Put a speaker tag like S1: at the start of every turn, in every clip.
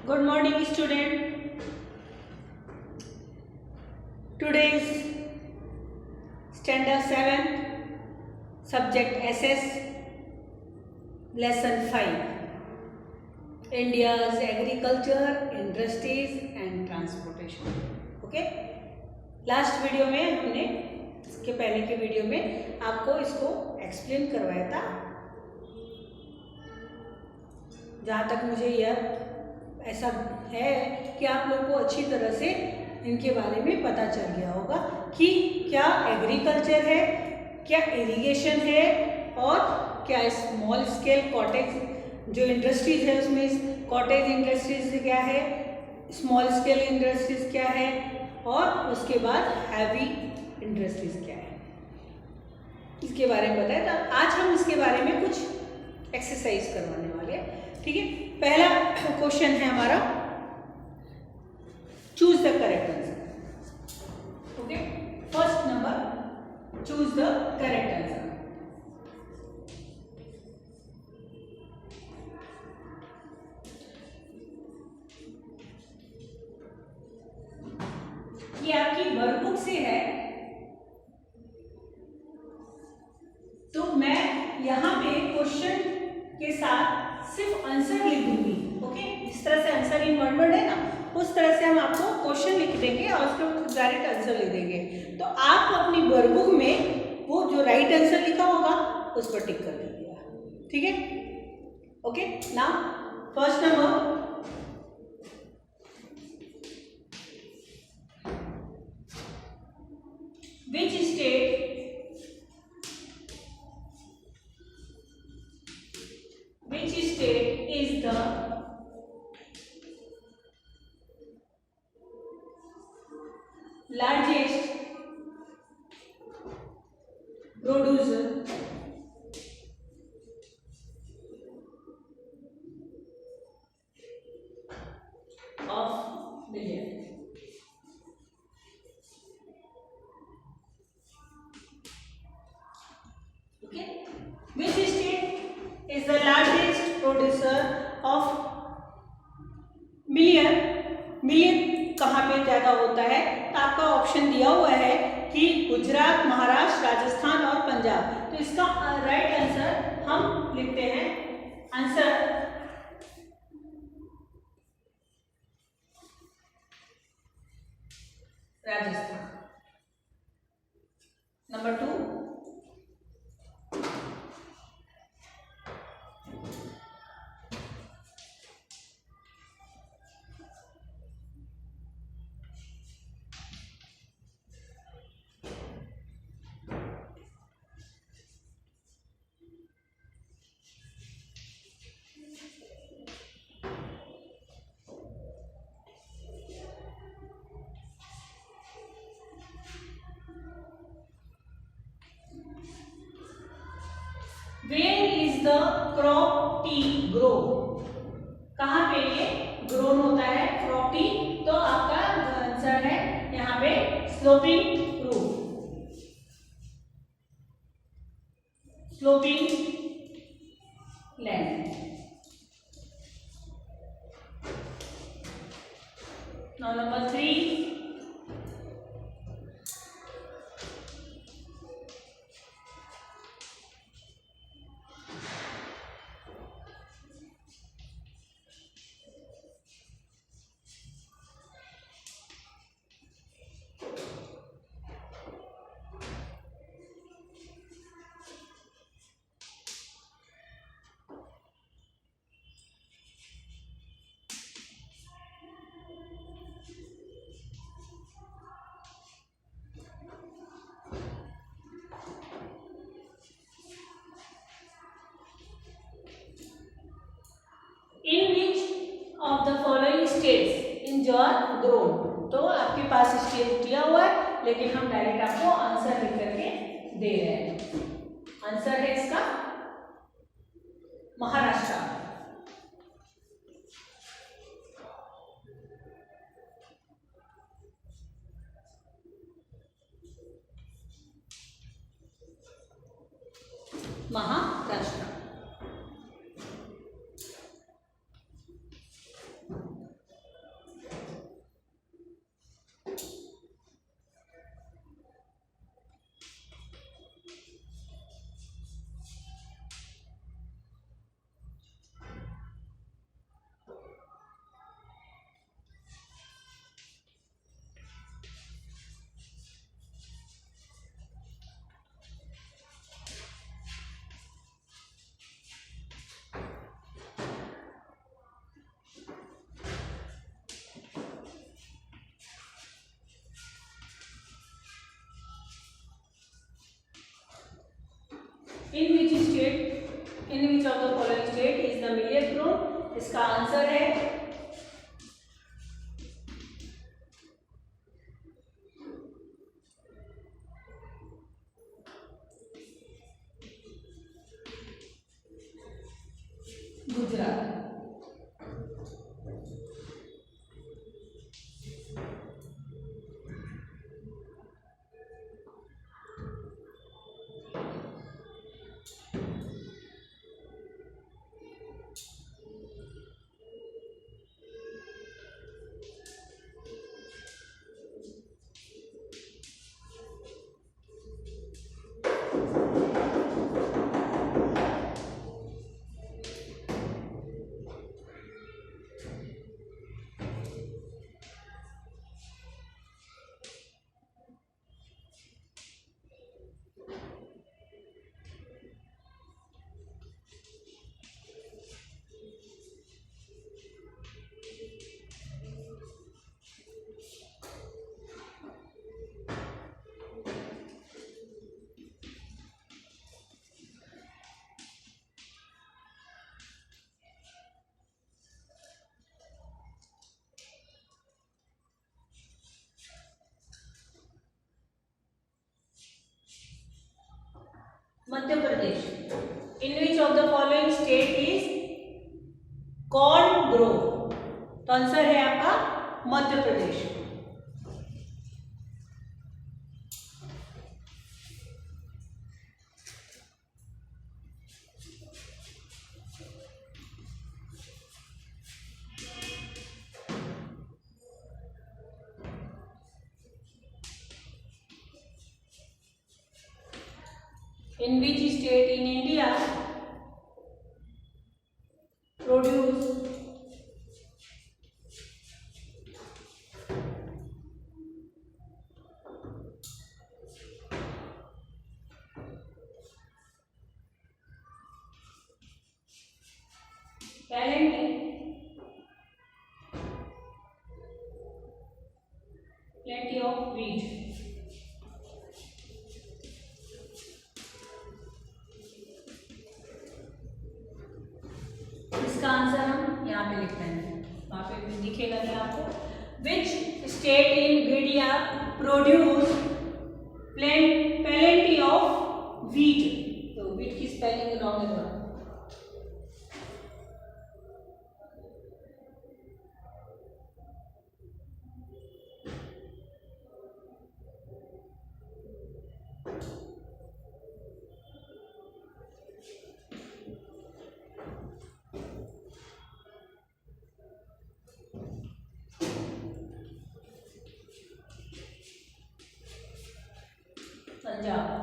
S1: Good morning, student. Today's standard 7, subject SS, lesson 5, India's agriculture, industries and transportation. Okay? Last video में हमने इसके पहले के video में आपको इसको एक्सप्लेन करवाया था। जहाँ तक मुझे यह ऐसा है कि आप लोग को अच्छी तरह से इनके बारे में पता चल गया होगा कि क्या एग्रीकल्चर है, क्या इरिगेशन है और क्या स्मॉल स्केल कॉटेज जो इंडस्ट्रीज है उसमें कॉटेज इंडस्ट्रीज क्या है, स्मॉल स्केल इंडस्ट्रीज क्या है और उसके बाद हैवी इंडस्ट्रीज क्या है, इसके बारे में बताया। तो आज हम इसके बारे में कुछ एक्सरसाइज करवाने वाले हैं। ठीक है, पहला क्वेश्चन है हमारा, choose the correct answer. Okay, first number, choose the correct answer. ये आपकी वर्कबुक से है, तो मैं यहां पे क्वेश्चन के साथ सिर्फ आंसर लिख दूंगी। ओके, जिस तरह से आंसर इन वन वर्ड है ना, उस तरह से हम आपको क्वेश्चन लिख देंगे और उसके डायरेक्ट आंसर लिख देंगे। तो आप अपनी वर्कबुक में वो जो राइट आंसर लिखा होगा उस पर टिक कर दीजिएगा। ठीक है, okay. Now first number, which state is the largest producer of millet? Okay, which state is the largest producer of million? Million कहाँ पे ज्यादा होता है? तो आपका ऑप्शन दिया हुआ है कि गुजरात, महाराष्ट्र, राजस्थान और पंजाब। तो इसका राइट आंसर हम लिखते हैं, answer Rajasthan. Number 2, Where is the crop tea grow? कहाँ पे ये ग्रोन होता है क्रॉप टी? तो आपका आंसर है यहाँ पे sloping roof, sloping land. Now number 3, in which of the following states enjoy grown? तो आपके पास स्टेट दिया हुआ है, लेकिन हम डायरेक्ट आपको आंसर लिख करके दे रहे हैं। आंसर है इसका Maharashtra. Maharashtra. In which of the following state is the million grown? इसका आंसर है Gujarat. Madhya Pradesh. In which of the following state is corn grow? तो आंसर है आपका Madhya Pradesh. In which state in India produce plenty of wheat? इसका answer हम यहाँ पे लिख रहे हैं, वहाँ पे दिखेगा नहीं आपको। Which state in India produce plenty of wheat? तो व्हीट की स्पेलिंग रॉन्ग है। Punjab.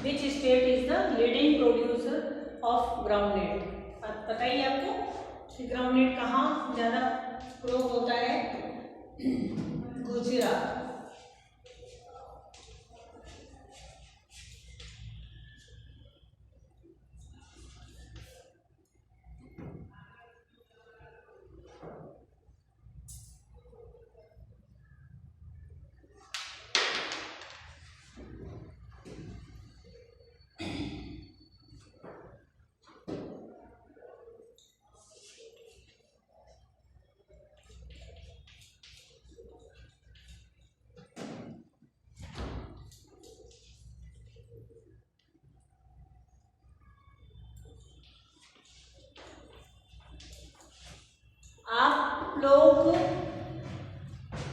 S1: Which state is the leading producer of groundnut? बताइए आपको ग्राउंडनट कहाँ ज़्यादा ग्रो होता है? गुजरात।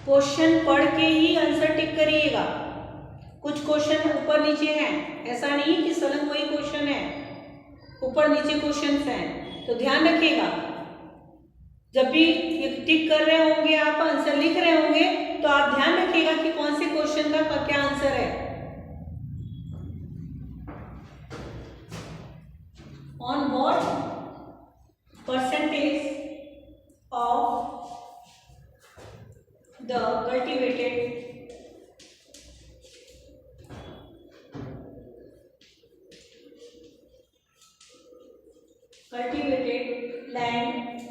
S1: क्वेश्चन पढ़ के ही आंसर टिक करिएगा। कुछ क्वेश्चन ऊपर नीचे हैं, ऐसा नहीं कि सलन वही क्वेश्चन है, ऊपर नीचे क्वेश्चन हैं, तो ध्यान रखिएगा। जब भी ये टिक कर रहे होंगे, आप आंसर लिख रहे होंगे, तो आप ध्यान रखिएगा कि कौन से क्वेश्चन का क्या आंसर है। On what percentage of the cultivated land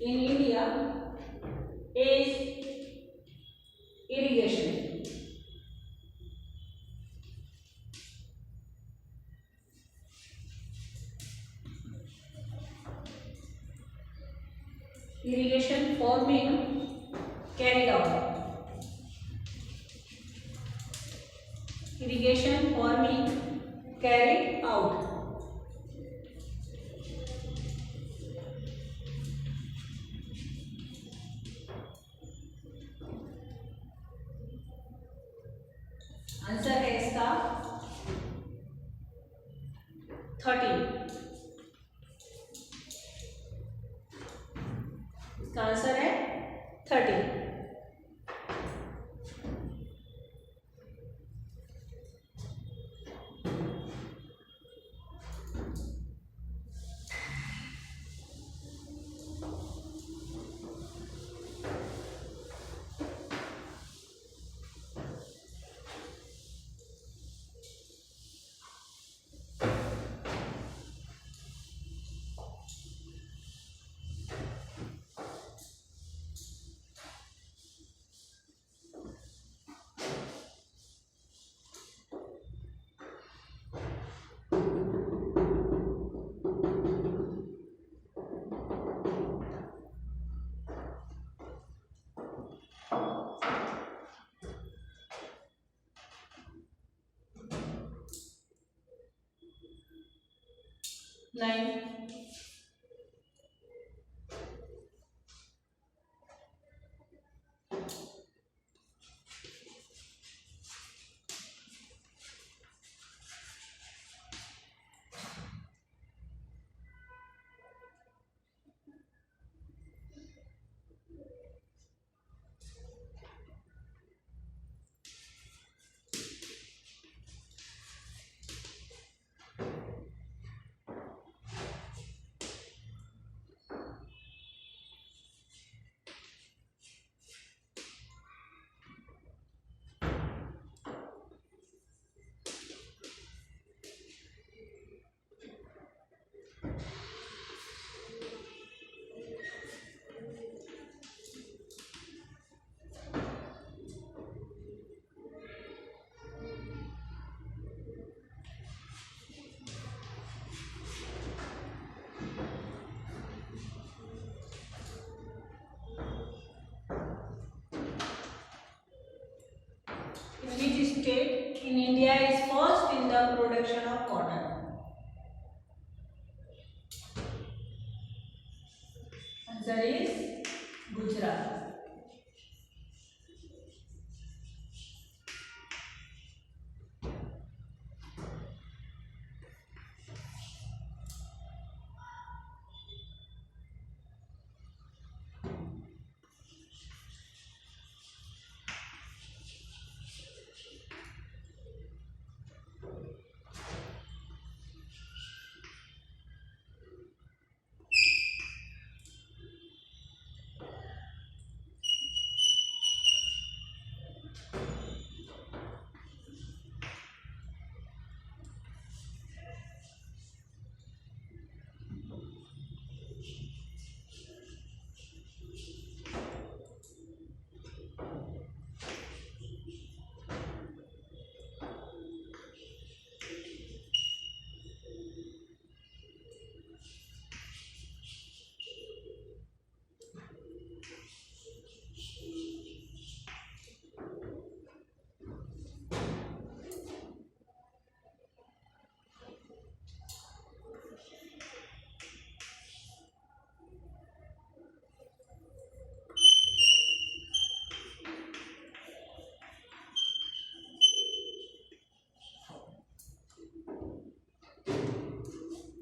S1: in India is irrigation. Irrigation farming carried out. Irrigation farming carried out. Answer है इसका 30। इसका आंसर है 30। Nine. Which state in India is first in the production of cotton? Answer is Gujarat.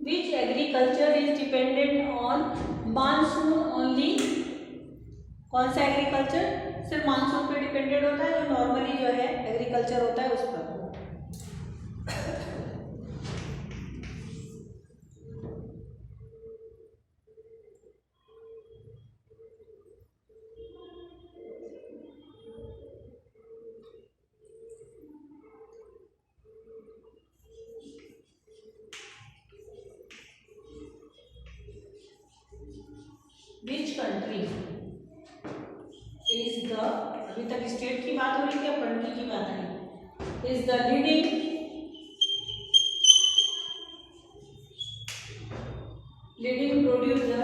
S1: Which agriculture is dependent on monsoon only? कौन सा agriculture सिर्फ monsoon पे dependent होता है? जो नॉर्मली जो है एग्रीकल्चर होता है उस पर। Which country is the, अभी तक स्टेट की बात हो रही थी, अब कंट्री की बात आई, is the leading producer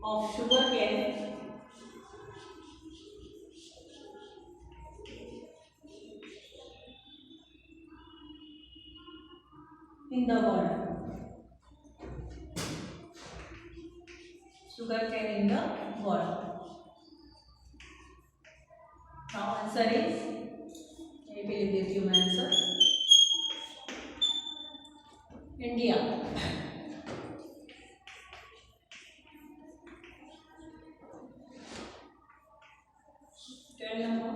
S1: of sugar cane in the world. Sugarcane in the world. Now answer is, यहीं पे लिख देती हूँ मैं answer, India. Tell number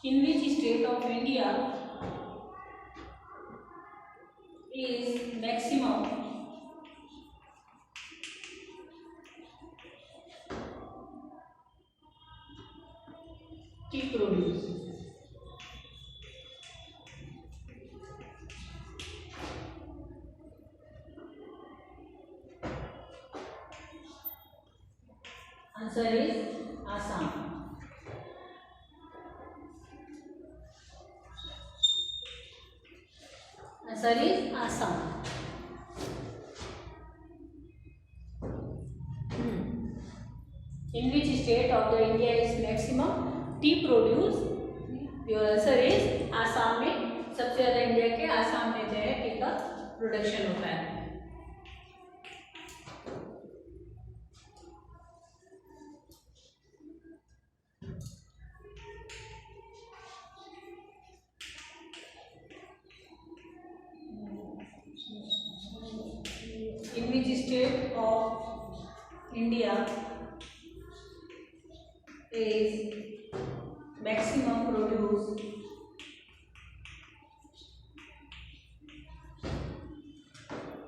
S1: in which state of India is maximum tea produce? Answer is Assam. Answer is Assam. In which state of the India is maximum tea produce? Your answer is Assam में सबसे ज़्यादा India के आसाम में जो है T का production होता है। In which state of India is maximum produce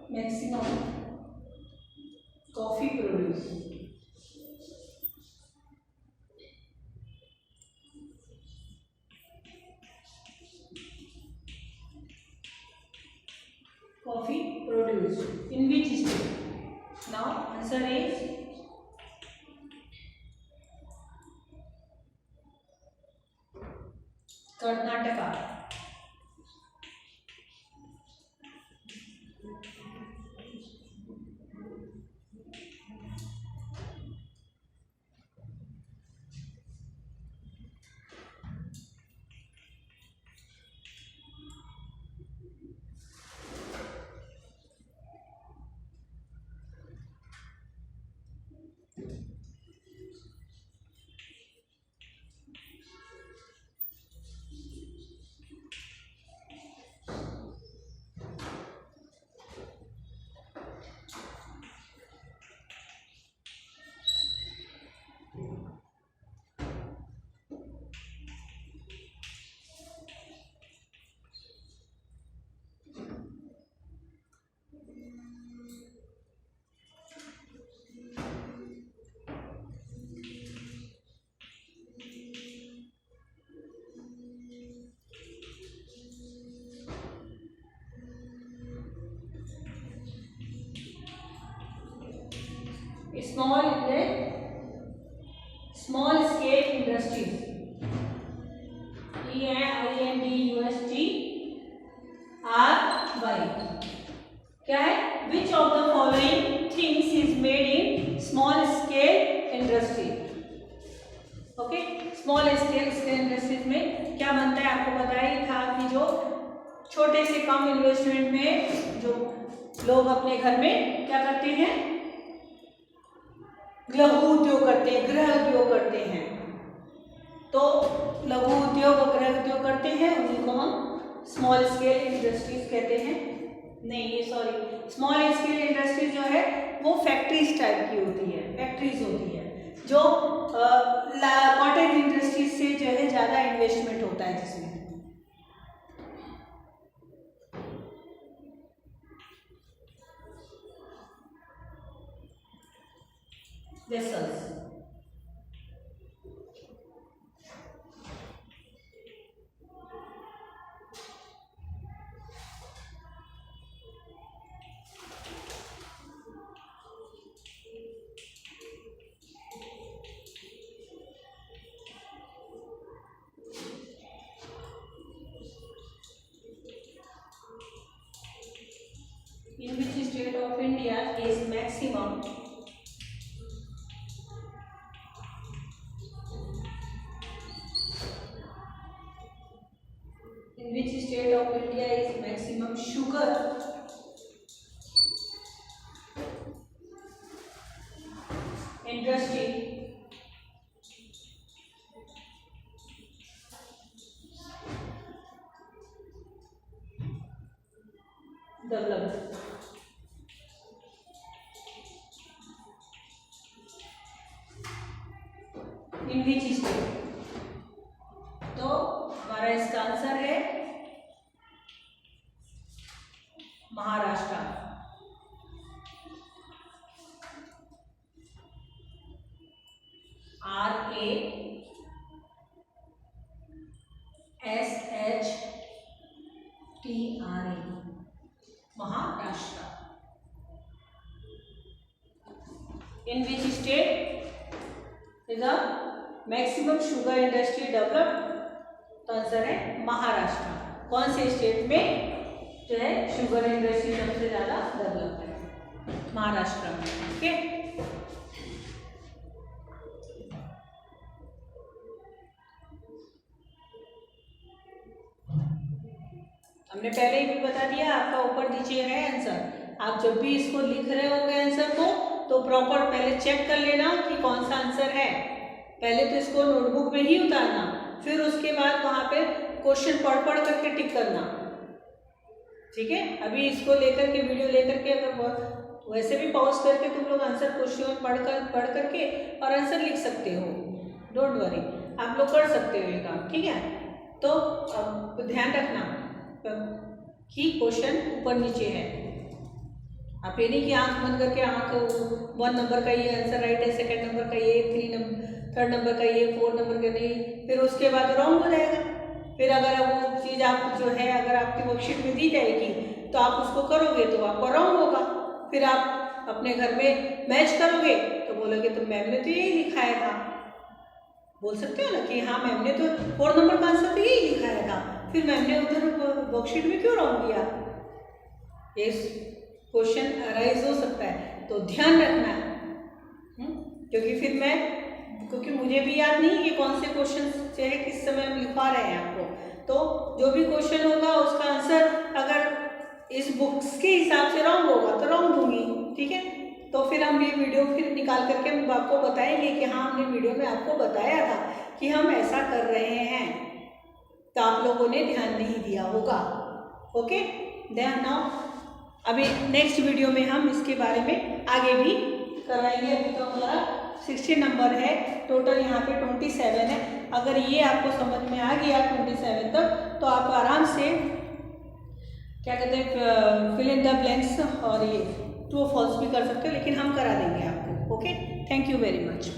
S1: maximum coffee produce? Coffee produce in which state? Now answer is Karnataka. Small scale industries, EINDUSTRY, क्या है? विच of the following things is made in small scale industry? Okay, small scale industries में क्या बनता है? आपको पता ही था कि जो छोटे से कम इन्वेस्टमेंट में जो लोग अपने घर में क्या करते हैं? लघु उद्योग करते हैं, गृह उद्योग करते हैं। तो लघु उद्योग और गृह उद्योग करते हैं, उन्हीं को हम स्मॉल स्केल इंडस्ट्रीज कहते हैं। नहीं, ये सॉरी, स्मॉल स्केल इंडस्ट्रीज जो है वो फैक्ट्रीज टाइप की होती है, फैक्ट्रीज होती है जो कॉटेज इंडस्ट्रीज से जो है ज़्यादा इन्वेस्टमेंट होता है जिसमें। Vessels, in which state of India is maximum sugar industry developed? In which state? तो हमारा इसका आंसर है Maharashtra. RASHTRA, Maharashtra. In which state is the maximum sugar industry developed? तो आंसर है महाराष्ट्र। कौन से स्टेट में जो है शुगर इंडस्ट्री सबसे ज्यादा डेवलप है? महाराष्ट्र में। ओके, हमने पहले ही भी बता दिया, आपका ऊपर नीचे है आंसर। आप जब भी इसको लिख रहे होंगे आंसर को तो प्रॉपर पहले चेक कर लेना कि कौन सा आंसर है। पहले तो इसको नोटबुक में ही उतारना, फिर उसके बाद वहां पे क्वेश्चन पढ़ करके टिक करना। ठीक है, अभी इसको लेकर के वीडियो लेकर के अगर वैसे भी पॉज करके तुम लोग आंसर क्वेश्चन पढ़ करके और आंसर लिख सकते हो। डोंट वरी, आप लोग कर सकते हो ये काम। ठीक है, तो अब ध्यान रखना कि क्वेश्चन ऊपर नीचे है। आप ये नहीं कि आंख बंद करके आंख 1 नंबर का ये आंसर राइट है, सेकंड नंबर का ये, 3 नंबर का ये, 4 नंबर का नहीं, फिर उसके बाद रॉन्ग हो जाएगा। फिर अगर वो चीज़ आप जो है अगर आपकी वर्कशीट में दी जाएगी तो आप उसको करोगे तो आपका रॉन्ग होगा। फिर आप अपने घर में मैच करोगे तो बोलोगे तो मैम ने तो यही लिखाया था। बोल सकते हो ना कि हाँ मैम ने तो 4 नंबर का आंसर तो यही लिखाया था, फिर मैम ने उधर वर्कशीट में क्यों रॉन्ग दिया? ये क्वेश्चन अराइज हो सकता है, तो ध्यान रखना है। क्योंकि मुझे भी याद नहीं कि कौन से क्वेश्चन जो है किस समय हम लिखवा रहे हैं आपको। तो जो भी क्वेश्चन होगा उसका आंसर अगर इस बुक्स के हिसाब से रॉन्ग होगा तो रॉन्ग दूंगी। ठीक है, तो फिर हम ये वीडियो फिर निकाल करके हम आपको बताएंगे कि हाँ हमने वीडियो में आपको बताया था कि हम ऐसा कर रहे हैं, तो आप लोगों ने ध्यान नहीं दिया होगा। ओके, ध्यान नाउ अभी नेक्स्ट वीडियो में हम इसके बारे में आगे भी करवाएंगे। अभी तो हमारा 60 नंबर है, टोटल यहाँ पे 27 है। अगर ये आपको समझ में आ गया 27 तक तो आप आराम से क्या कहते हैं फिल इन द ब्लैंक्स और ये ट्रू फॉल्स भी कर सकते हो, लेकिन हम करा देंगे आपको। Okay, thank you very much.